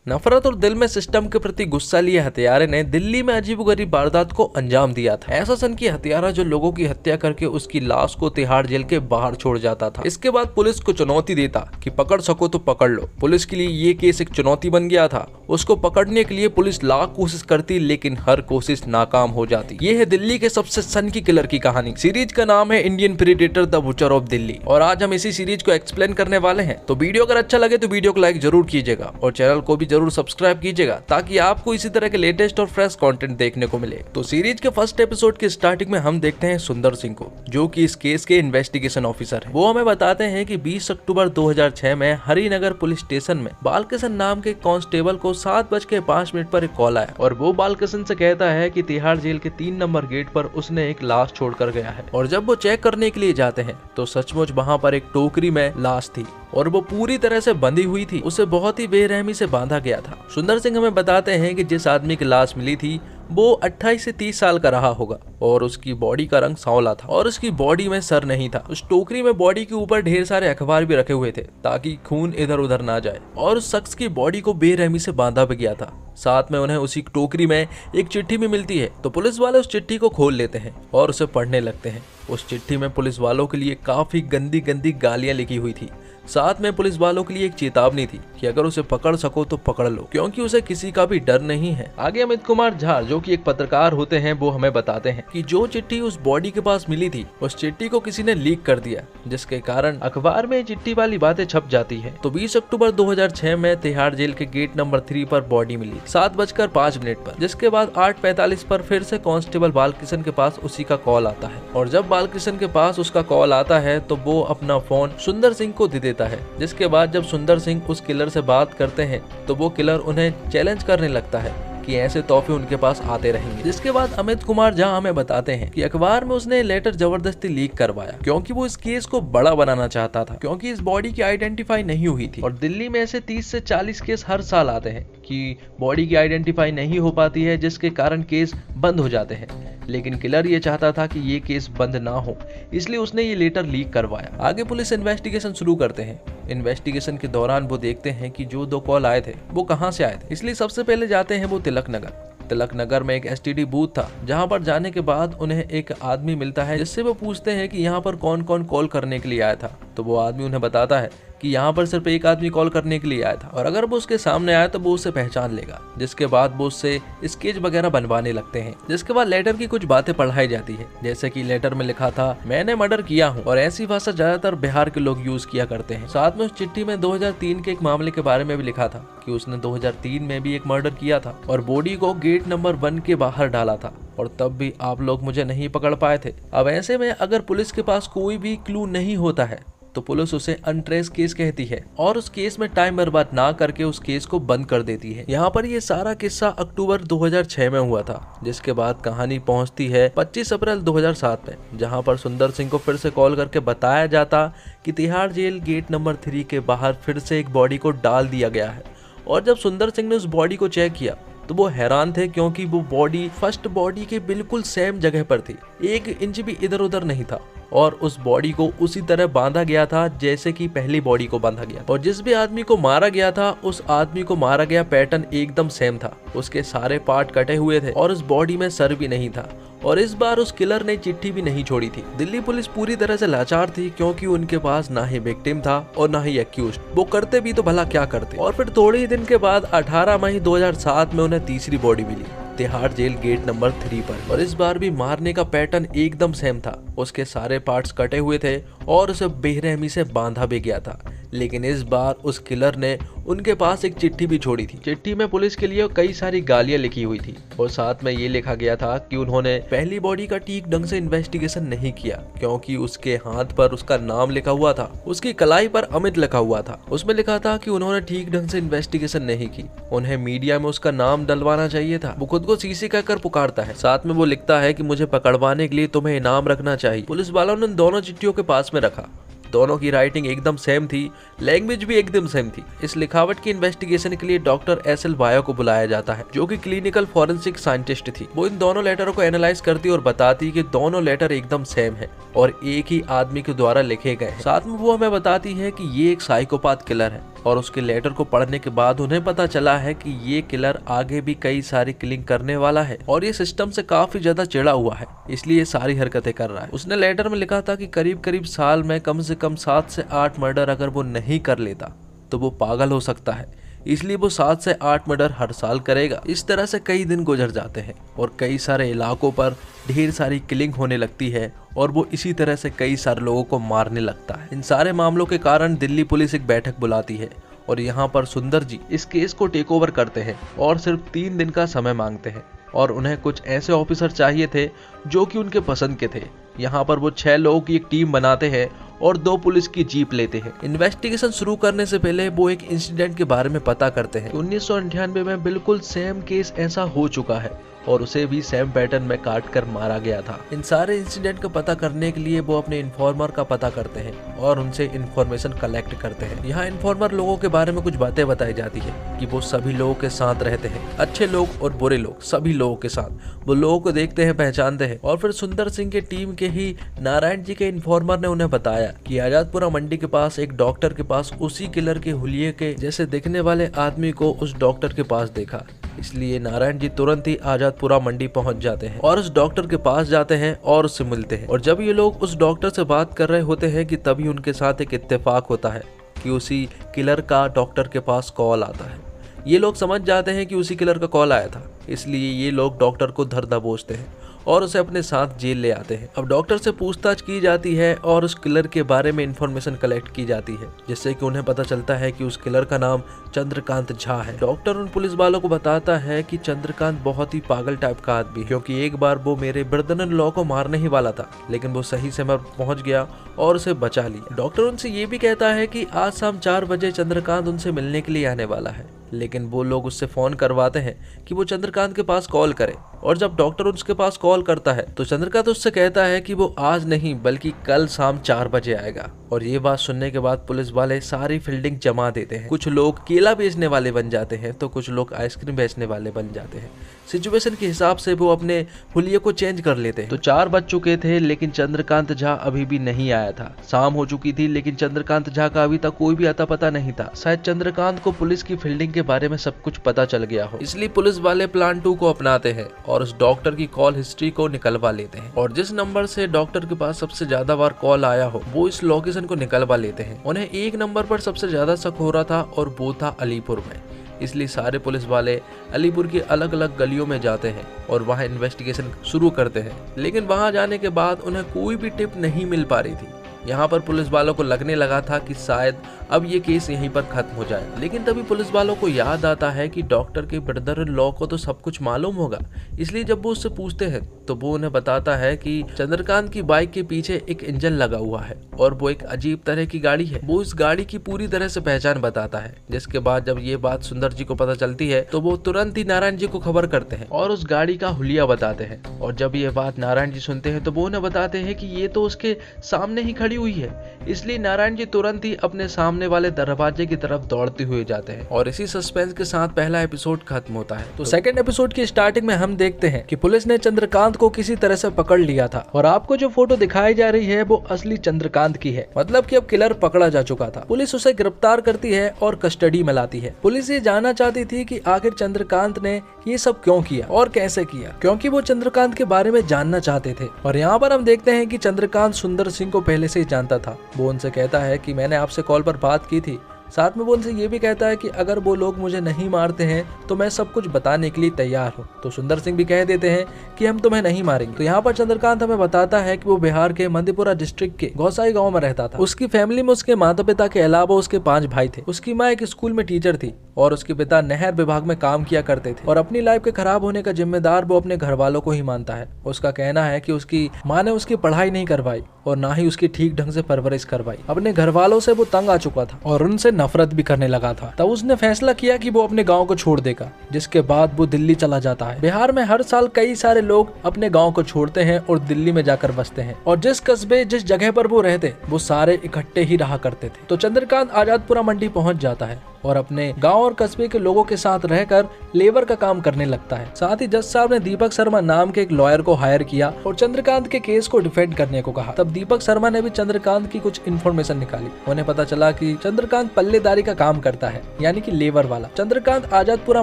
नफरत और दिल में सिस्टम के प्रति गुस्सा लिए हत्यारे ने दिल्ली में अजीबोगरीब वारदात को अंजाम दिया था। ऐसा सनकी हत्यारा जो लोगों की हत्या करके उसकी लाश को तिहाड़ जेल के बाहर छोड़ जाता था। इसके बाद पुलिस को चुनौती देता कि पकड़ सको तो पकड़ लो। पुलिस के लिए ये केस एक चुनौती बन गया था। उसको पकड़ने के लिए पुलिस लाख कोशिश करती, लेकिन हर कोशिश नाकाम हो जाती। ये है दिल्ली के सबसे सनकी किलर की कहानी। सीरीज का नाम है Indian predator the butcher of Delhi और आज हम इसी सीरीज को एक्सप्लेन करने वाले हैं। तो वीडियो अगर अच्छा लगे तो वीडियो को लाइक जरूर कीजिएगा और चैनल को भी जरूर सब्सक्राइब कीजिएगा ताकि आपको इसी तरह के लेटेस्ट और फ्रेश कंटेंट देखने को मिले। तो सीरीज के फर्स्ट एपिसोड की स्टार्टिंग में हम देखते हैं सुंदर सिंह को, जो कि इस केस के इन्वेस्टिगेशन ऑफिसर हैं। वो हमें बताते हैं कि 20 अक्टूबर 2006 में हरिनगर पुलिस स्टेशन में बालकिशन नाम के कांस्टेबल को 7:05 पर एक कॉल आया और वो बालकिशन से कहता है कि तिहाड़ जेल के 3 नंबर गेट पर उसने एक लाश छोड़कर गया है। और जब वो चेक करने के लिए जाते हैं तो सचमुच वहाँ पर एक टोकरी में लाश थी और वो पूरी तरह से बंधी हुई थी। उसे बहुत ही बेरहमी से बांधा गया था। सुंदर सिंह हमें बताते हैं कि जिस आदमी की लाश मिली थी वो 28 से 30 साल का रहा होगा और उसकी बॉडी का रंग सांवला था और उसकी बॉडी में सर नहीं था। उस टोकरी में बॉडी के ऊपर ढेर सारे अखबार भी रखे हुए थे ताकि खून इधर उधर ना जाए और उस शख्स की बॉडी को बेरहमी से बांधा भी गया था। साथ में उन्हें उसी टोकरी में एक चिट्ठी भी मिलती है। तो पुलिस वाले उस चिट्ठी को खोल लेते हैं और उसे पढ़ने लगते हैं। उस चिट्ठी में पुलिस वालों के लिए काफी गंदी गंदी गालियां लिखी हुई थी। साथ में पुलिस वालों के लिए एक चेतावनी थी कि अगर उसे पकड़ सको तो पकड़ लो, क्योंकि उसे किसी का भी डर नहीं है। आगे अमित कुमार झा, जो कि एक पत्रकार होते हैं, वो हमें बताते हैं कि जो चिट्ठी उस बॉडी के पास मिली थी उस चिट्ठी को किसी ने लीक कर दिया, जिसके कारण अखबार में चिट्ठी वाली बातें छप जाती है। तो 20 अक्टूबर 2006 में तिहाड़ जेल के गेट नंबर 3 पर बॉडी मिली 7:05 पर, जिसके बाद 8:45 पर फिर से कांस्टेबल बालकिशन के पास उसी का कॉल आता है। और जब बालकिशन के पास उसका कॉल आता है तो वो अपना फोन सुंदर सिंह को दे देता है। जिसके बाद जब सुंदर सिंह उस किलर से बात करते हैं तो वो किलर उन्हें चैलेंज करने लगता है कि ऐसे तोहफे उनके पास आते रहेंगे। जिसके बाद अमित कुमार झा हमें बताते हैं कि अखबार में उसने लेटर जबरदस्ती लीक करवाया क्योंकि वो इस केस को बड़ा बनाना चाहता था, क्योंकि इस बॉडी की आइडेंटिफाई नहीं हुई थी। और दिल्ली में ऐसे 30 से 40 केस हर साल आते हैं कि बॉडी की आइडेंटिफाई नहीं हो पाती है, जिसके कारण केस बंद हो जाते हैं। लेकिन किलर ये चाहता था कि ये केस बंद ना हो, इसलिए उसने ये लेटर लीक करवाया। आगे पुलिस इन्वेस्टिगेशन शुरू करते हैं। इन्वेस्टिगेशन के दौरान वो देखते हैं कि जो 2 कॉल आए थे वो कहां से आए थे, इसलिए सबसे पहले जाते हैं वो तिलक नगर में एक एसटीडी बूथ था, जहां पर जाने के बाद उन्हें एक आदमी मिलता है, जिससे वो पूछते हैं कि यहाँ पर कौन कौन कॉल करने के लिए आया था। तो वो आदमी उन्हें बताता है कि यहाँ पर सिर्फ एक आदमी कॉल करने के लिए आया था और अगर वो उसके सामने आया तो वो उसे पहचान लेगा। जिसके बाद वो उससे स्केच वगैरह बनवाने लगते हैं। जिसके बाद लेटर की कुछ बातें पढ़ाई जाती है, जैसे कि लेटर में लिखा था, मैंने मर्डर किया हूँ, और ऐसी भाषा ज्यादातर बिहार के लोग यूज किया करते हैं। साथ में उस चिट्ठी में 2003 के एक मामले के बारे में भी लिखा था कि उसने 2003 में भी एक मर्डर किया था और बॉडी को गेट नंबर 1 के बाहर डाला था और तब भी आप लोग मुझे नहीं पकड़ पाए थे। अब ऐसे में अगर पुलिस के पास कोई भी क्लू नहीं होता है तो पुलिस उसे अनट्रेस केस कहती है और उस केस में टाइम बर्बाद ना करके उस केस को बंद कर देती है। यहाँ पर ये सारा किस्सा अक्टूबर 2006 में हुआ था। जिसके बाद कहानी पहुँचती है 25 अप्रैल 2007 में, जहाँ पर सुंदर सिंह को फिर से कॉल करके बताया जाता कि तिहाड़ जेल गेट नंबर 3 के बाहर फिर से एक बॉडी को डाल दिया गया है। और जब सुंदर सिंह ने उस बॉडी को चेक किया तो वो हैरान थे, क्योंकि वो बॉडी फर्स्ट बॉडी के बिल्कुल सेम जगह पर थी, 1 इंच भी इधर उधर नहीं था और उस बॉडी को उसी तरह बांधा गया था जैसे कि पहली बॉडी को बांधा गया। और जिस भी आदमी को मारा गया था उस आदमी को मारा गया पैटर्न एकदम सेम था। उसके सारे पार्ट कटे हुए थे और उस बॉडी में सर भी नहीं था। और इस बार उस किलर ने चिट्ठी भी नहीं छोड़ी थी। दिल्ली पुलिस पूरी तरह से लाचार थी, क्योंकि उनके पास ना ही विक्टिम था और ना ही एक्यूज्ड। वो करते भी तो भला क्या करते। और फिर थोड़े ही दिन के बाद 18 मई 2007 में उन्हें तीसरी बॉडी मिली तिहाड़ जेल गेट नंबर 3 पर और इस बार भी मारने का पैटर्न एकदम सेम था। उसके सारे पार्ट्स कटे हुए थे और उसे बेरहमी से बांधा भी गया था। लेकिन इस बार उस किलर ने उनके पास एक चिट्ठी भी छोड़ी थी। चिट्ठी में पुलिस के लिए कई सारी गालियां लिखी हुई थी और साथ में ये लिखा गया था कि उन्होंने पहली बॉडी का ठीक ढंग से इन्वेस्टिगेशन नहीं किया, क्योंकि उसके हाथ पर उसका नाम लिखा हुआ था, उसकी कलाई पर अमित लिखा हुआ था। उसमें लिखा था कि उन्होंने ठीक ढंग से इन्वेस्टिगेशन नहीं की, उन्हें मीडिया में उसका नाम डलवाना चाहिए था। वो खुद को सीसी कहकर पुकारता है। साथ में वो लिखता है कि मुझे पकड़वाने के लिए तुम्हें इनाम रखना चाहिए। पुलिस वालों ने दोनों चिट्ठियों के पास में रखा। दोनों की राइटिंग एकदम सेम थी, लैंग्वेज भी एकदम सेम थी। इस लिखावट की इन्वेस्टिगेशन के लिए डॉक्टर एसएल बायो को बुलाया जाता है, जो कि क्लिनिकल फॉरेंसिक साइंटिस्ट थी। वो इन दोनों लेटरों को एनालाइज करती और बताती कि दोनों लेटर एकदम सेम है और एक ही आदमी के द्वारा लिखे गए हैं। साथ में वो हमें बताती है कि ये एक साइकोपाथ किलर है और उसके लेटर को पढ़ने के बाद उन्हें पता चला है कि ये किलर आगे भी कई सारी किलिंग करने वाला है और ये सिस्टम से काफी ज्यादा चिढ़ा हुआ है, इसलिए सारी हरकतें कर रहा है। उसने लेटर में लिखा था कि करीब करीब साल में कम से कम 7 से 8 मर्डर अगर वो नहीं कर लेता तो वो पागल हो सकता है, इसलिए वो 7 से 8 मर्डर हर साल करेगा। इस तरह से कई दिन गुजर जाते हैं और कई सारे इलाकों पर ढेर सारी किलिंग होने लगती है और वो इसी तरह से कई सारे लोगों को मारने लगता है। इन सारे मामलों के कारण दिल्ली पुलिस एक बैठक बुलाती है और यहाँ पर सुंदर जी इस केस को टेक ओवर करते हैं और सिर्फ 3 दिन का समय मांगते हैं और उन्हें कुछ ऐसे ऑफिसर चाहिए थे जो कि उनके पसंद के थे। यहाँ पर वो 6 लोगों की एक टीम बनाते हैं और 2 पुलिस की जीप लेते हैं। इन्वेस्टिगेशन शुरू करने से पहले वो एक इंसिडेंट के बारे में पता करते हैं। 1998 में बिल्कुल सेम केस ऐसा हो चुका है और उसे भी सेम पैटर्न में काट कर मारा गया था। इन सारे इंसिडेंट का पता करने के लिए वो अपने इन्फॉर्मर का पता करते हैं और उनसे इन्फॉर्मेशन कलेक्ट करते हैं। यहाँ इन्फॉर्मर लोगों के बारे में कुछ बातें बताई जाती है कि वो सभी लोगों के साथ रहते हैं, अच्छे लोग और बुरे लोग, सभी लोगों के साथ वो लोगों को देखते हैं, पहचानते हैं। और फिर सुंदर सिंह के टीम के ही नारायण जी के इन्फॉर्मर ने उन्हें बताया कि आजादपुरा मंडी के पास एक डॉक्टर के पास उसी किलर के हुलिये के जैसे दिखने वाले आदमी को उस डॉक्टर के पास देखा। इसलिए नारायण जी तुरंत ही आजादपुरा मंडी पहुंच जाते हैं और उस डॉक्टर के पास जाते हैं और उससे मिलते हैं। और जब ये लोग उस डॉक्टर से बात कर रहे होते हैं कि तभी उनके साथ एक इत्तेफाक होता है कि उसी किलर का डॉक्टर के पास कॉल आता है। ये लोग समझ जाते हैं कि उसी किलर का कॉल आया था, इसलिए ये लोग डॉक्टर को धर दबोचते हैं और उसे अपने साथ जेल ले आते हैं। अब डॉक्टर से पूछताछ की जाती है और उस किलर के बारे में इंफॉर्मेशन कलेक्ट की जाती है, जिससे कि उन्हें पता चलता है कि उस किलर का नाम चंद्रकांत झा है। डॉक्टर उन पुलिस वालों को बताता है कि चंद्रकांत बहुत ही पागल टाइप का आदमी, क्योंकि एक बार वो मेरे ब्रदर लॉ को मारने ही वाला था, लेकिन वो सही समय पहुंच गया और उसे बचा लिया। डॉक्टर उनसे ये भी कहता है कि आज शाम 4 बजे चंद्रकांत उनसे मिलने के लिए आने वाला है, लेकिन वो लोग उससे फोन करवाते हैं कि वो चंद्रकांत के पास कॉल करे। और जब डॉक्टर उसके पास कॉल करता है तो चंद्रकांत उससे कहता है कि वो आज नहीं बल्कि कल शाम 4 बजे आएगा। और ये बात सुनने के बाद पुलिस वाले सारी फील्डिंग जमा देते हैं। कुछ लोग केला बेचने वाले बन जाते हैं तो कुछ लोग आइसक्रीम बेचने वाले बन जाते हैं। सिचुएशन के हिसाब से वो अपने हुलिये को चेंज कर लेते हैं। तो 4 बज चुके थे लेकिन चंद्रकांत झा अभी भी नहीं आया था। शाम हो चुकी थी लेकिन चंद्रकांत झा का अभी तक कोई भी अता पता नहीं था। शायद चंद्रकांत को पुलिस की फील्डिंग के बारे में सब कुछ पता चल गया हो, इसलिए पुलिस वाले प्लान 2 को अपनाते हैं और उस डॉक्टर की कॉल हिस्ट्री को निकलवा लेते हैं। और जिस नंबर से डॉक्टर के पास सबसे ज्यादा बार कॉल आया हो वो इस लोकेशन को निकलवा लेते हैं। उन्हें एक नंबर पर सबसे ज्यादा शक हो रहा था और वो था अलीपुर में, इसलिए सारे पुलिस वाले अलीपुर की अलग अलग गलियों में जाते हैं और वहां इन्वेस्टिगेशन शुरू करते हैं। लेकिन वहां जाने के बाद उन्हें कोई भी टिप नहीं मिल पा रही थी। यहाँ पर पुलिस वालों को लगने लगा था कि शायद अब ये केस यहीं पर खत्म हो जाए। लेकिन तभी पुलिस वालों को याद आता है कि डॉक्टर के ब्रदर इन लॉ को तो सब कुछ मालूम होगा, इसलिए जब वो उससे पूछते हैं तो वो उन्हें बताता है कि चंद्रकांत की बाइक के पीछे एक इंजन लगा हुआ है और वो एक अजीब तरह की गाड़ी है। वो इस गाड़ी की पूरी तरह से पहचान बताता है, जिसके बाद जब ये बात सुंदर जी को पता चलती है तो वो तुरंत ही नारायण जी को खबर करते हैं और उस गाड़ी का हुलिया बताते हैं। और जब ये बात नारायण जी सुनते हैं तो वो उन्हें बताते हैं कि ये तो उसके सामने ही खड़ी हुई है, इसलिए नारायण जी तुरंत ही अपने सामने वाले दरवाजे की तरफ दौड़ते हुए जाते हैं। और इसी सस्पेंस के साथ पहला एपिसोड खत्म होता है। तो सेकंड एपिसोड की स्टार्टिंग में हम देखते हैं कि पुलिस ने चंद्रकांत को किसी तरह से पकड़ लिया था और आपको जो फोटो दिखाई जा रही है वो असली चंद्रकांत की है, मतलब कि अब किलर पकड़ा जा चुका था। पुलिस उसे गिरफ्तार करती है और कस्टडी में लाती है। पुलिस ये जानना चाहती थी कि आखिर चंद्रकांत ने ये सब क्यों किया और कैसे किया, क्योंकि वो चंद्रकांत के बारे में जानना चाहते थे। और यहाँ पर हम देखते हैं कि चंद्रकांत सुंदर सिंह को पहले से ही जानता था। वो उनसे कहता है कि मैंने आपसे कॉल पर बात की थी। साथ में वो उनसे ये भी कहता है कि अगर वो लोग मुझे नहीं मारते हैं तो मैं सब कुछ बताने के लिए तैयार हूँ। तो सुंदर सिंह भी कह देते हैं कि हम तुम्हें नहीं मारेंगे। तो यहाँ पर चंद्रकांत हमें बताता है कि वो बिहार के मधेपुरा डिस्ट्रिक्ट के गौसाई गांव में रहता था। उसकी फैमिली में उसके माता पिता के अलावा उसके 5 भाई थे। उसकी माँ एक स्कूल में टीचर थी और उसके पिता नहर विभाग में काम किया करते थे। और अपनी लाइफ के खराब होने का जिम्मेदार वो अपने घर वालों को ही मानता है। उसका कहना है कि उसकी माँ ने उसकी पढ़ाई नहीं करवाई और ना ही उसकी ठीक ढंग से परवरिश करवाई। अपने घर वालों से वो तंग आ चुका था और उनसे नफरत भी करने लगा था। तब उसने फैसला किया कि वो अपने गांव को छोड़ देगा, जिसके बाद वो दिल्ली चला जाता है। बिहार में हर साल कई सारे लोग अपने गांव को छोड़ते हैं और दिल्ली में जाकर बसते हैं और जिस कस्बे जिस जगह पर वो रहते वो सारे इकट्ठे ही रहा करते थे। तो चंद्रकांत आजादपुरा मंडी पहुंच जाता है और अपने गांव और कस्बे के लोगों के साथ रहकर लेबर का काम करने लगता है। साथ ही जज साहब ने दीपक शर्मा नाम के एक लॉयर को हायर किया और चंद्रकांत के केस को डिफेंड करने को कहा। तब दीपक शर्मा ने भी चंद्रकांत की कुछ इन्फॉर्मेशन निकाली। उन्हें पता चला कि चंद्रकांत पल्लेदारी का काम करता है, यानी कि लेबर वाला। चंद्रकांत आजादपुरा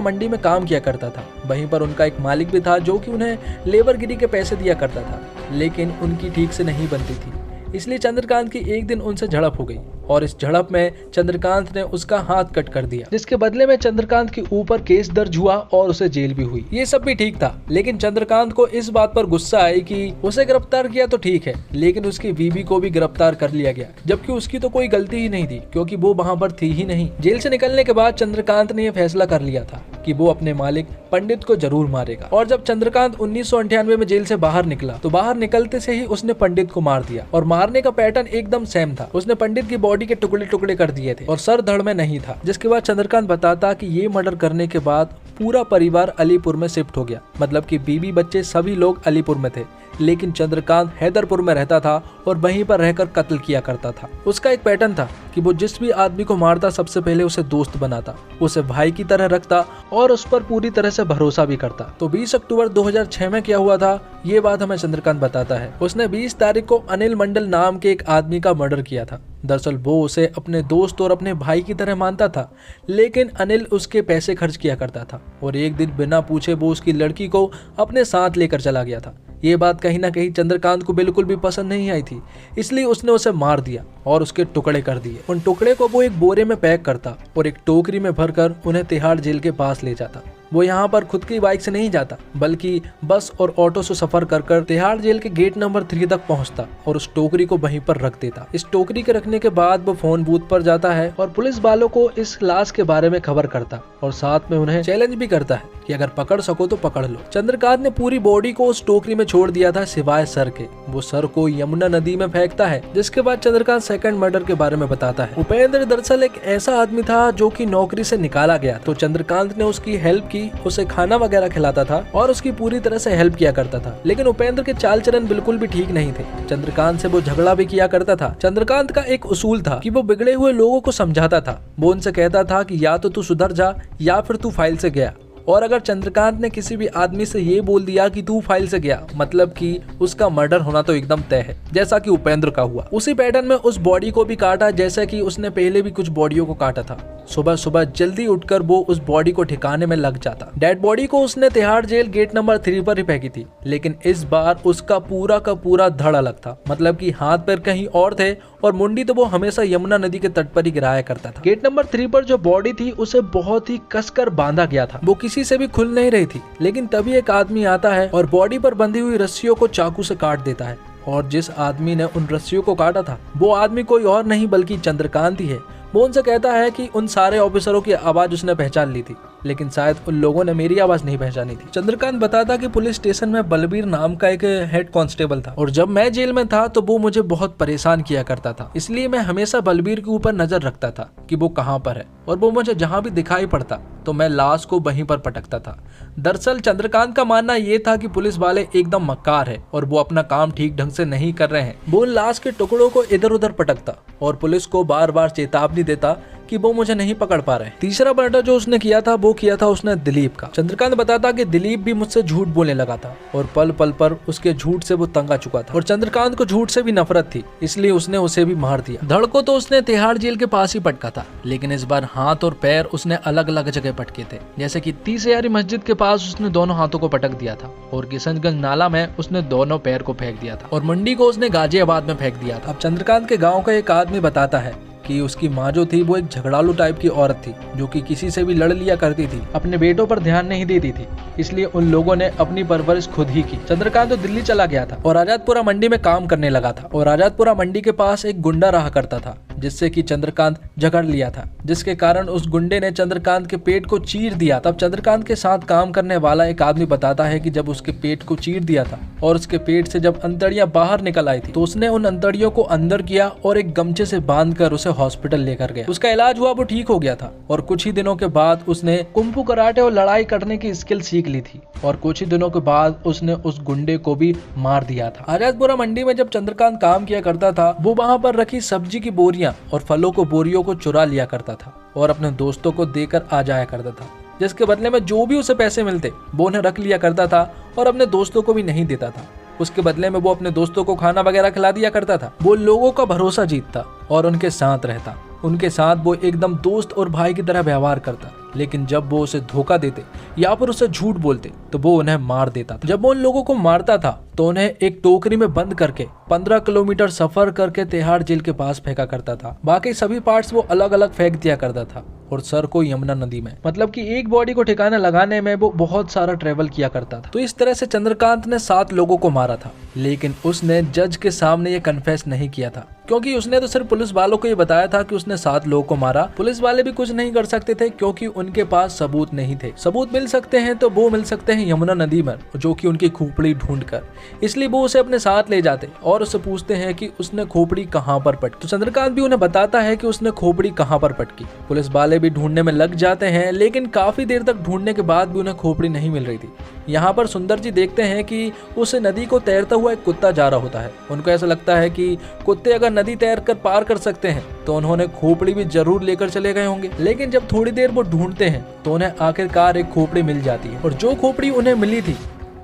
मंडी में काम किया करता था। वहीं पर उनका एक मालिक भी था जो कि उन्हें लेबरगिरी के पैसे दिया करता था, लेकिन उनकी ठीक से नहीं बनती थी। इसलिए चंद्रकांत की एक दिन उनसे झड़प हो गई और इस झड़प में चंद्रकांत ने उसका हाथ कट कर दिया, जिसके बदले में चंद्रकांत के ऊपर केस दर्ज हुआ और उसे जेल भी हुई। ये सब भी ठीक था, लेकिन चंद्रकांत को इस बात पर गुस्सा आई कि उसे गिरफ्तार किया तो ठीक है, लेकिन उसकी बीवी को भी गिरफ्तार कर लिया गया, जबकि उसकी तो कोई गलती ही नहीं थी, क्योंकि वो वहाँ पर थी ही नहीं। जेल से निकलने के बाद चंद्रकांत ने यह फैसला कर लिया था कि वो अपने मालिक पंडित को जरूर मारेगा। और जब चंद्रकांत 1998 में जेल से बाहर निकला तो बाहर निकलते से ही उसने पंडित को मार दिया और मारने का पैटर्न एकदम सेम था। उसने पंडित की बॉडी के टुकड़े टुकड़े कर दिए थे और सर धड़ में नहीं था। जिसके बाद चंद्रकांत बताता कि ये मर्डर करने के बाद पूरा परिवार अलीपुर में शिफ्ट हो गया, मतलब कि बीवी बच्चे सभी लोग अलीपुर में थे, लेकिन चंद्रकांत हैदरपुर में रहता था और वहीं पर रहकर कत्ल किया करता था। उसका एक पैटर्न था कि वो जिस भी आदमी को मारता सबसे पहले उसे दोस्त बनाता, उसे भाई की तरह रखता और उस पर पूरी तरह से भरोसा भी करता। तो 20 अक्टूबर 2006 में क्या हुआ था, ये बात हमें चंद्रकांत बताता है। उसने 20 तारीख को अनिल मंडल नाम के एक आदमी का मर्डर किया था। दरअसल वो उसे अपने दोस्त और अपने भाई की तरह मानता था, लेकिन अनिल उसके पैसे खर्च किया करता था और एक दिन बिना पूछे वो उसकी लड़की को अपने साथ लेकर चला गया था। ये बात कहीं ना कहीं चंद्रकांत को बिल्कुल भी पसंद नहीं आई थी, इसलिए उसने उसे मार दिया और उसके टुकड़े कर दिए। उन टुकड़े को वो एक बोरे में पैक करता और एक टोकरी में भरकर उन्हें तिहाड़ जेल के पास ले जाता। वो यहाँ पर खुद की बाइक से नहीं जाता, बल्कि बस और ऑटो से सफर कर तिहाड़ जेल के गेट नंबर 3 तक पहुँचता और उस टोकरी को वहीं पर रख देता। इस टोकरी के रखने के बाद वो फोन बूथ पर जाता है और पुलिस वालों को इस लाश के बारे में खबर करता और साथ में उन्हें चैलेंज भी करता है कि अगर पकड़ सको तो पकड़ लो। चंद्रकांत ने पूरी बॉडी को उस टोकरी में छोड़ दिया था सिवाय सर के। वो सर को यमुना नदी में फेंकता है, जिसके बाद चंद्रकांत सेकंड मर्डर के बारे में बताता है। उपेंद्र दरअसल एक ऐसा आदमी था जो कि नौकरी से निकाला गया, तो चंद्रकांत ने उसकी हेल्प की, उसे खाना वगैरह खिलाता था और उसकी पूरी तरह से हेल्प किया करता था। लेकिन उपेंद्र के चाल चलन बिल्कुल भी ठीक नहीं थे। चंद्रकांत से वो झगड़ा भी किया करता था। चंद्रकांत का एक उसूल था कि वो बिगड़े हुए लोगों को समझाता था। वो उनसे कहता था कि या तो तू सुधर जा या फिर तू फाइल से गया। और अगर चंद्रकांत ने किसी भी आदमी से ये बोल दिया कि तू फाइल से गया, मतलब कि उसका मर्डर होना तो एकदम तय है, जैसा कि उपेंद्र का हुआ। उसी पैटर्न में उस बॉडी को भी काटा जैसा कि उसने पहले भी कुछ बॉडियों को काटा था। सुबह सुबह जल्दी उठकर वो उस बॉडी को ठिकाने में लग जाता। डेड बॉडी को उसने तिहाड़ जेल गेट नंबर 3 पर ही फेंकी थी, लेकिन इस बार उसका पूरा का पूरा धड़ अलग था, मतलब कि हाथ पैर कहीं और थे और मुंडी तो वो हमेशा यमुना नदी के तट पर ही गिराया करता था। गेट नंबर 3 पर जो बॉडी थी उसे बहुत ही कसकर बांधा गया था, वो किसी से भी खुल नहीं रही थी। लेकिन तभी एक आदमी आता है और बॉडी पर बंधी हुई रस्सियों को चाकू से काट देता है। और जिस आदमी ने उन रस्सियों को काटा था वो आदमी कोई और नहीं बल्कि चंद्रकांत ही है। वो उनसे कहता है कि उन सारे ऑफिसरों की आवाज उसने पहचान ली थी, लेकिन शायद उन लोगों ने मेरी आवाज नहीं पहचानी थी। चंद्रकांत बताता कि पुलिस स्टेशन में बलबीर नाम का एक हेड कांस्टेबल था और जब मैं जेल में था तो वो मुझे बहुत परेशान किया करता था, इसलिए मैं हमेशा बलबीर के ऊपर नजर रखता था कि वो कहाँ पर है, और वो मुझे जहाँ भी दिखाई पड़ता तो मैं लाश को वहीं पर पटकता था। दरअसल चंद्रकांत का मानना ये था कि पुलिस वाले एकदम मक्कार है और वो अपना काम ठीक ढंग से नहीं कर रहे हैं। वो लाश के टुकड़ों को इधर उधर पटकता और पुलिस को बार बार चेतावनी देता कि वो मुझे नहीं पकड़ पा रहे। तीसरा मर्डर जो उसने किया था वो किया था उसने दिलीप का। चंद्रकांत बताता कि दिलीप भी मुझसे झूठ बोलने लगा था और पल पल पर उसके झूठ से वो तंग आ चुका था और चंद्रकांत को झूठ से भी नफरत थी, इसलिए उसने उसे भी मार दिया। धड़ को तो उसने तिहाड़ जेल के पास ही पटका था, लेकिन इस बार हाथ और पैर उसने अलग अलग जगह पटके थे। जैसे कि 30 यारी मस्जिद के पास उसने दोनों हाथों को पटक दिया था और किशनगंज नाला में उसने दोनों पैर को फेंक दिया था और मंडी को उसने गाजियाबाद में फेंक दिया था। अब चंद्रकांत के गाँव का एक आदमी बताता है कि उसकी माँ जो थी वो एक झगड़ालू टाइप की औरत थी, जो कि किसी से भी लड़ लिया करती थी, अपने बेटों पर ध्यान नहीं देती थी, इसलिए उन लोगों ने अपनी परवरिश खुद ही की। चंद्रकांत तो दिल्ली चला गया था और आजादपुरा मंडी में काम करने लगा था और आजादपुरा मंडी के पास एक गुंडा रहा करता था जिससे कि चंद्रकांत झगड़ लिया था, जिसके कारण उस गुंडे ने चंद्रकांत के पेट को चीर दिया। तब चंद्रकांत के साथ काम करने वाला एक आदमी बताता है कि जब उसके पेट को चीर दिया था और उसके पेट से जब अंतड़ियां बाहर निकल आई थी तो उसने उन अंतड़ियों को अंदर किया और एक गमछे से बांधकर उसे हॉस्पिटल लेकर गया। उसका इलाज हुआ, वो ठीक हो गया था और कुछ ही दिनों के बाद उसने कुंफू कराटे और लड़ाई करने की स्किल सीख ली थी और कुछ ही दिनों के बाद उसने उस गुंडे को भी मार दिया था। आजादपुरा मंडी में जब चंद्रकांत काम किया करता था वो वहाँ पर रखी सब्जी की बोरियां और फलों को बोरियों को चुरा लिया करता था और अपने दोस्तों को देकर आ जाया करता था, जिसके बदले में जो भी उसे पैसे मिलते वो उन्हें रख लिया करता था और अपने दोस्तों को भी नहीं देता था। उसके बदले में वो अपने दोस्तों को खाना वगैरह खिला दिया करता था। वो लोगों का भरोसा जीतता और उनके साथ रहता। उनके साथ वो एकदम दोस्त और भाई की तरह व्यवहार करता। लेकिन जब वो उसे धोखा देते या फिर उसे झूठ बोलते तो वो उन्हें मार देता था। जब वो उन लोगों को मारता था तो उन्हें एक टोकरी में बंद करके 15 किलोमीटर सफर करके तिहाड़ जेल के पास फेंका करता था। बाकी सभी पार्ट्स वो अलग अलग फेंक दिया करता था और सर को यमुना नदी में। मतलब कि एक बॉडी को ठिकाना लगाने में वो बहुत सारा ट्रेवल किया करता था। तो इस तरह से चंद्रकांत ने 7 लोगों को मारा था, लेकिन उसने जज के सामने ये कन्फेस नहीं किया था, क्योंकि उसने तो सिर्फ पुलिस वालों को ये बताया था कि उसने 7 लोगों को मारा। पुलिस वाले भी कुछ नहीं कर सकते थे क्योंकि उनके पास सबूत नहीं थे। सबूत मिल सकते हैं तो वो मिल सकते हैं यमुना नदी में, जो कि उनकी खोपड़ी ढूंढकर। इसलिए वो उसे अपने साथ ले जाते और उससे पूछते हैं कि उसने खोपड़ी कहाँ पर पटकी। तो चंद्रकांत भी उन्हें बताता है कि उसने खोपड़ी कहाँ पर पटकी। पुलिस वाले भी ढूंढने में लग जाते हैं, लेकिन काफी देर तक ढूंढने के बाद भी उन्हें खोपड़ी नहीं मिल रही थी। यहाँ पर सुंदर जी देखते हैं कि उस नदी को तैरता हुआ एक कुत्ता जा रहा होता है। उनको ऐसा लगता है कि कुत्ते अगर नदी तैर कर पार कर सकते हैं तो उन्होंने खोपड़ी भी जरूर लेकर चले गए होंगे। लेकिन जब थोड़ी देर वो ढूंढते हैं तो उन्हें आखिरकार एक खोपड़ी मिल जाती है, और जो खोपड़ी उन्हें मिली थी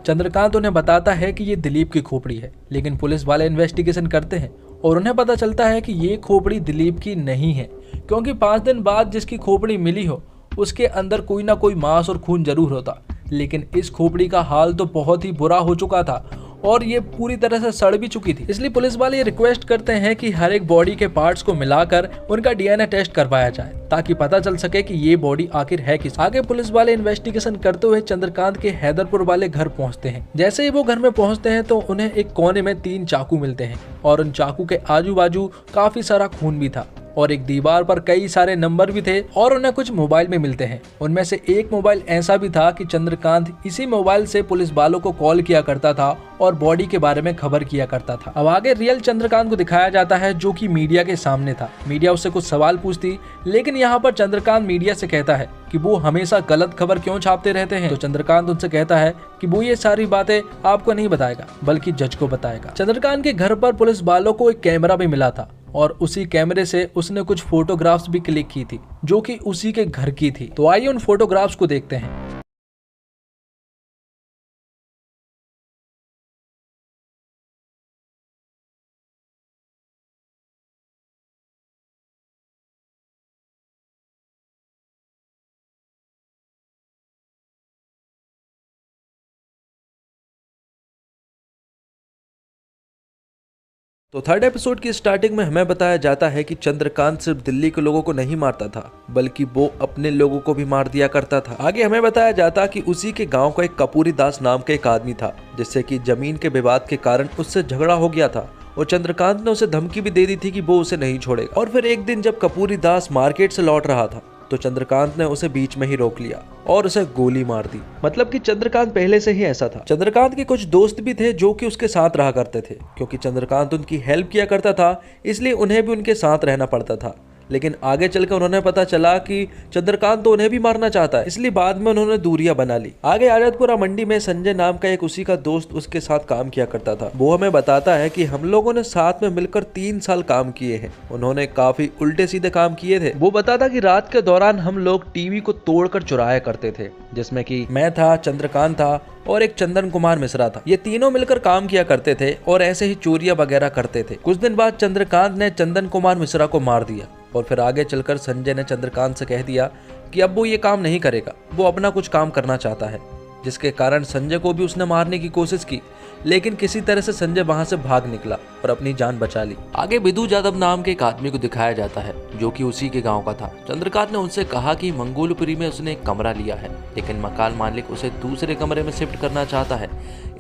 चंद्रकांत उन्हें बताता है कि ये दिलीप की खोपड़ी है। लेकिन पुलिस वाले इन्वेस्टिगेशन करते हैं और उन्हें पता चलता है कि ये खोपड़ी दिलीप की नहीं है, क्योंकि 5 दिन बाद जिसकी खोपड़ी मिली हो उसके अंदर कोई ना कोई मांस और खून जरूर होता। लेकिन इस खोपड़ी का हाल तो बहुत ही बुरा हो चुका था और ये पूरी तरह से सड़ भी चुकी थी। इसलिए पुलिस वाले ये रिक्वेस्ट करते हैं कि हर एक बॉडी के पार्ट्स को मिलाकर उनका डीएनए टेस्ट करवाया जाए, ताकि पता चल सके कि ये बॉडी आखिर है किस। आगे पुलिस वाले इन्वेस्टिगेशन करते हुए चंद्रकांत के हैदरपुर वाले घर पहुंचते हैं। जैसे ही वो घर में पहुंचते हैं तो उन्हें एक कोने में 3 चाकू मिलते हैं और उन चाकू के आजू बाजू काफी सारा खून भी था और एक दीवार पर कई सारे नंबर भी थे और उन्हें कुछ मोबाइल में मिलते हैं। उनमें से एक मोबाइल ऐसा भी था कि चंद्रकांत इसी मोबाइल से पुलिस वालों को कॉल किया करता था और बॉडी के बारे में खबर किया करता था। अब आगे रियल चंद्रकांत को दिखाया जाता है, जो कि मीडिया के सामने था। मीडिया उससे कुछ सवाल पूछती, लेकिन यहाँ पर चंद्रकांत मीडिया से कहता है कि वो हमेशा गलत खबर क्यों छापते रहते हैं। तो चंद्रकांत उनसे कहता है कि वो ये सारी बातें आपको नहीं बताएगा, बल्कि जज को बताएगा। चंद्रकांत के घर पर पुलिस वालों को एक कैमरा भी मिला था और उसी कैमरे से उसने कुछ फोटोग्राफ्स भी क्लिक की थी, जो कि उसी के घर की थी। तो आइए उन फोटोग्राफ्स को देखते हैं। तो 3rd एपिसोड की स्टार्टिंग में हमें बताया जाता है कि चंद्रकांत सिर्फ दिल्ली के लोगों को नहीं मारता था, बल्कि वो अपने लोगों को भी मार दिया करता था। आगे हमें बताया जाता कि उसी के गांव का एक कपूरी दास नाम का एक आदमी था, जिससे कि जमीन के विवाद के कारण उससे झगड़ा हो गया था और चंद्रकांत ने उसे धमकी भी दे दी थी कि वो उसे नहीं छोड़ेगा। और फिर एक दिन जब कपूरी दास मार्केट से लौट रहा था तो चंद्रकांत ने उसे बीच में ही रोक लिया और उसे गोली मार दी। मतलब कि चंद्रकांत पहले से ही ऐसा था। चंद्रकांत के कुछ दोस्त भी थे जो कि उसके साथ रहा करते थे, क्योंकि चंद्रकांत उनकी हेल्प किया करता था, इसलिए उन्हें भी उनके साथ रहना पड़ता था। लेकिन आगे चलकर उन्होंने पता चला कि चंद्रकांत तो उन्हें भी मारना चाहता है, इसलिए बाद में उन्होंने दूरियां बना ली। आगे आजादपुरा मंडी में संजय नाम का एक उसी का दोस्त उसके साथ काम किया करता था। वो हमें बताता है कि हम लोगों ने साथ में मिलकर 3 साल काम किए हैं। उन्होंने काफी उल्टे सीधे काम किए थे। वो बताता कि रात के दौरान हम लोग टीवी को तोड़कर चुराया करते थे, जिसमें कि मैं था, चंद्रकांत था और एक चंदन कुमार मिश्रा था। ये तीनों मिलकर काम किया करते थे और ऐसे ही चोरियां वगैरह करते थे। कुछ दिन बाद चंद्रकांत ने चंदन कुमार मिश्रा को मार दिया और फिर आगे चलकर संजय ने चंद्रकांत से कह दिया कि अब वो ये काम नहीं करेगा, वो अपना कुछ काम करना चाहता है, जिसके कारण संजय को भी उसने मारने की कोशिश की, लेकिन किसी तरह से संजय वहां से भाग निकला और अपनी जान बचा ली। आगे विदु यादव नाम के एक आदमी को दिखाया जाता है, जो कि उसी के गांव का था। चंद्रकांत ने उनसे कहा कि मंगोलपुरी में उसने एक कमरा लिया है, लेकिन मकान मालिक उसे दूसरे कमरे में शिफ्ट करना चाहता है,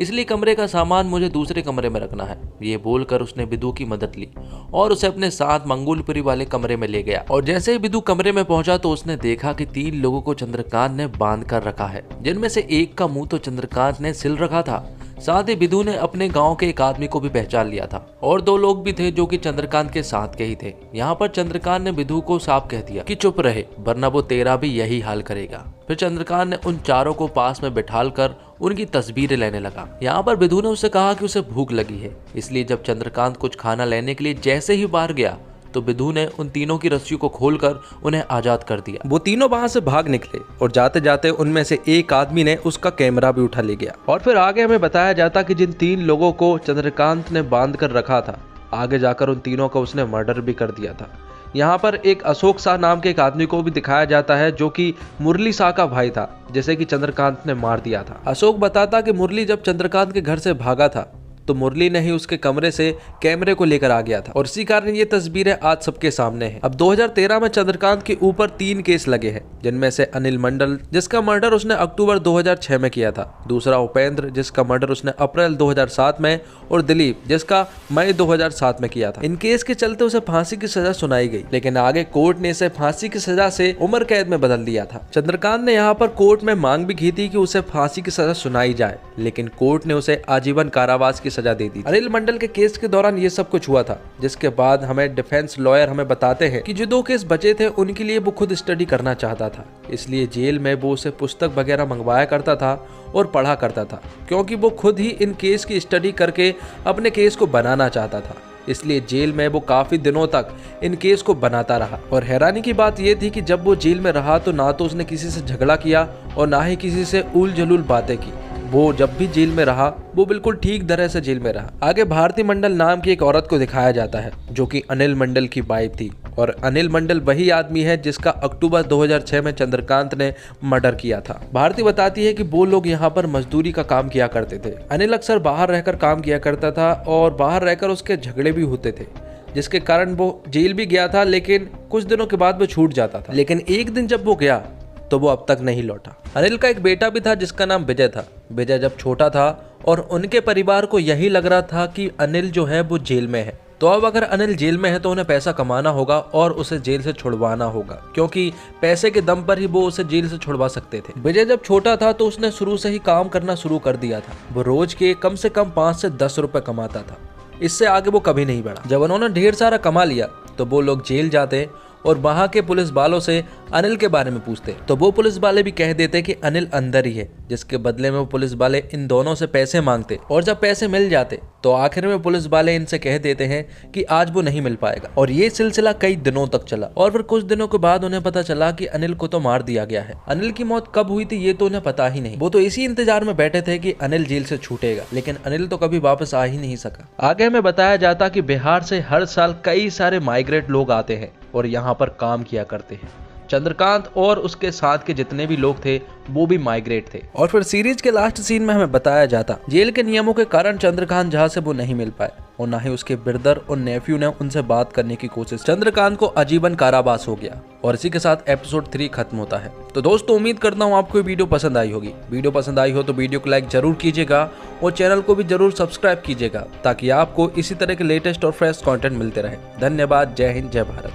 इसलिए कमरे का सामान मुझे दूसरे कमरे में रखना है। ये बोलकर उसने विदु की मदद ली और उसे अपने साथ मंगोलपुरी वाले कमरे में ले गया। और जैसे ही विदु कमरे में पहुंचा तो उसने देखा कि 3 लोगों को चंद्रकांत ने बांध कर रखा है, जिनमें से एक का मुंह तो चंद्रकांत ने सिल रखा था। साथ ही विदु ने अपने गांव के एक आदमी को भी पहचान लिया था और 2 लोग भी थे जो कि चंद्रकांत के साथ के ही थे। यहाँ पर चंद्रकांत ने विदु को साफ कह दिया कि चुप रहे, वरना वो तेरा भी यही हाल करेगा। फिर चंद्रकांत ने उन चारों को पास में बिठाल कर उनकी तस्वीरें लेने लगा। यहाँ पर विदु ने उससे कहा कि उसे भूख लगी है, इसलिए जब चंद्रकांत कुछ खाना लेने के लिए जैसे ही बाहर गया तो विधु ने उन तीनों की रस्सियों को खोलकर उन्हें आजाद कर दिया। वो तीनों वहां से भाग निकले और जाते जाते उनमें से एक आदमी ने उसका कैमरा भी उठा ले गया। और फिर आगे हमें बताया जाता कि जिन 3 लोगों को चंद्रकांत ने बांध कर रखा था, आगे जाकर उन तीनों का उसने मर्डर भी कर दिया था। यहाँ पर एक अशोक शाह नाम के एक आदमी को भी दिखाया जाता है जो कि मुरली शाह का भाई था, जिसे कि चंद्रकांत ने मार दिया था। अशोक बताता कि मुरली जब चंद्रकांत के घर से भागा था तो मुरली ने ही उसके कमरे से कैमरे को लेकर आ गया था और इसी कारण ये तस्वीरें आज सबके सामने हैं। अब 2013 में चंद्रकांत के ऊपर 3 केस लगे हैं, जिनमें से अनिल मंडल जिसका मर्डर उसने अक्टूबर 2006 में किया था, दूसरा उपेंद्र जिसका मर्डर उसने अप्रैल 2007 में और दिलीप जिसका मई 2007 में किया था। इन केस के चलते उसे फांसी की सजा सुनाई गई, लेकिन आगे कोर्ट ने इसे फांसी की सजा से उम्र कैद में बदल दिया था। चंद्रकांत ने यहाँ पर कोर्ट में मांग भी की थी कि उसे फांसी की सजा सुनाई जाए, लेकिन कोर्ट ने उसे आजीवन कारावास की सजा दे दी। अनिल मंडल के केस के दौरान ये सब कुछ हुआ था, जिसके बाद हमें डिफेंस लॉयर हमें बताते हैं कि जो 2 केस बचे थे उनके लिए वो खुद स्टडी करना चाहता था, इसलिए जेल में वो उसे पुस्तक वगैरह मंगवाया करता था और पढ़ा करता था, क्योंकि वो खुद ही इन केस की स्टडी करके अपने केस को बनाना चाहता था। इसलिए जेल में वो काफी दिनों तक इन केस को बनाता रहा। और हैरानी की बात यह थी कि जब वो जेल में रहा तो ना तो उसने किसी से झगड़ा किया और ना ही किसी से उल जलूल बातें की। वो जब भी जेल में रहा वो बिल्कुल ठीक तरह से जेल में रहा। आगे भारती मंडल नाम की एक औरत को दिखाया जाता है जो कि अनिल मंडल की वाइफ थी, और अनिल मंडल वही आदमी है जिसका अक्टूबर 2006 में चंद्रकांत ने मर्डर किया था। भारती बताती है कि वो लोग यहाँ पर मजदूरी का काम किया करते थे। अनिल अक्सर बाहर रहकर काम किया करता था और बाहर रहकर उसके झगड़े भी होते थे, जिसके कारण वो जेल भी गया था, लेकिन कुछ दिनों के बाद वो छूट जाता था। लेकिन एक दिन जब वो गया तो वो अब तक नहीं लौटा। अनिल का एक बेटा भी था जिसका नाम विजय था। विजय जब छोटा था और उनके परिवार को यही लग रहा था कि अनिल जो है वो जेल में है, तो अब अगर अनिल जेल में है तो उन्हें पैसा कमाना होगा और उसे जेल से छुड़वाना होगा, क्योंकि पैसे के दम पर ही वो उसे जेल से छुड़वा सकते थे। विजय जब छोटा था तो उसने शुरू से ही काम करना शुरू कर दिया था। वो रोज के कम से कम 5 से 10 रुपए कमाता था, इससे आगे वो कभी नहीं बढ़ा। जब उन्होंने ढेर सारा कमा लिया तो वो लोग जेल जाते और वहां के पुलिस वालों से अनिल के बारे में पूछते, तो वो पुलिस वाले भी कह देते कि अनिल अंदर ही है, जिसके बदले में वो पुलिस वाले इन दोनों से पैसे मांगते। और जब पैसे मिल जाते तो आखिर में पुलिस वाले इनसे कह देते हैं कि आज वो नहीं मिल पाएगा। और ये सिलसिला कई दिनों तक चला और फिर कुछ दिनों के बाद उन्हें पता चला कि अनिल को तो मार दिया गया है। अनिल की मौत कब हुई थी ये तो उन्हें पता ही नहीं। वो तो इसी इंतजार में बैठे थे कि अनिल जेल से छूटेगा, लेकिन अनिल तो कभी वापस आ ही नहीं सका। आगे हमें बताया जाता कि बिहार से हर साल कई सारे माइग्रेट लोग आते हैं और यहाँ पर काम किया करते हैं। चंद्रकांत और उसके साथ के जितने भी लोग थे वो भी माइग्रेट थे। और फिर सीरीज के लास्ट सीन में हमें बताया जाता जेल के नियमों के कारण चंद्रकांत जहाँ से वो नहीं मिल पाए और ना ही उसके ब्रदर और नेफ्यू ने उनसे बात करने की कोशिश। चंद्रकांत को आजीवन कारावास हो गया और इसी के साथ एपिसोड 3 खत्म होता है। तो दोस्तों उम्मीद करता हूँ आपको वीडियो पसंद आई होगी। वीडियो पसंद आई हो तो वीडियो को लाइक जरूर कीजिएगा और चैनल को भी जरूर सब्सक्राइब कीजिएगा, ताकि आपको इसी तरह के लेटेस्ट और फ्रेश कंटेंट मिलते रहे। धन्यवाद। जय हिंद, जय भारत।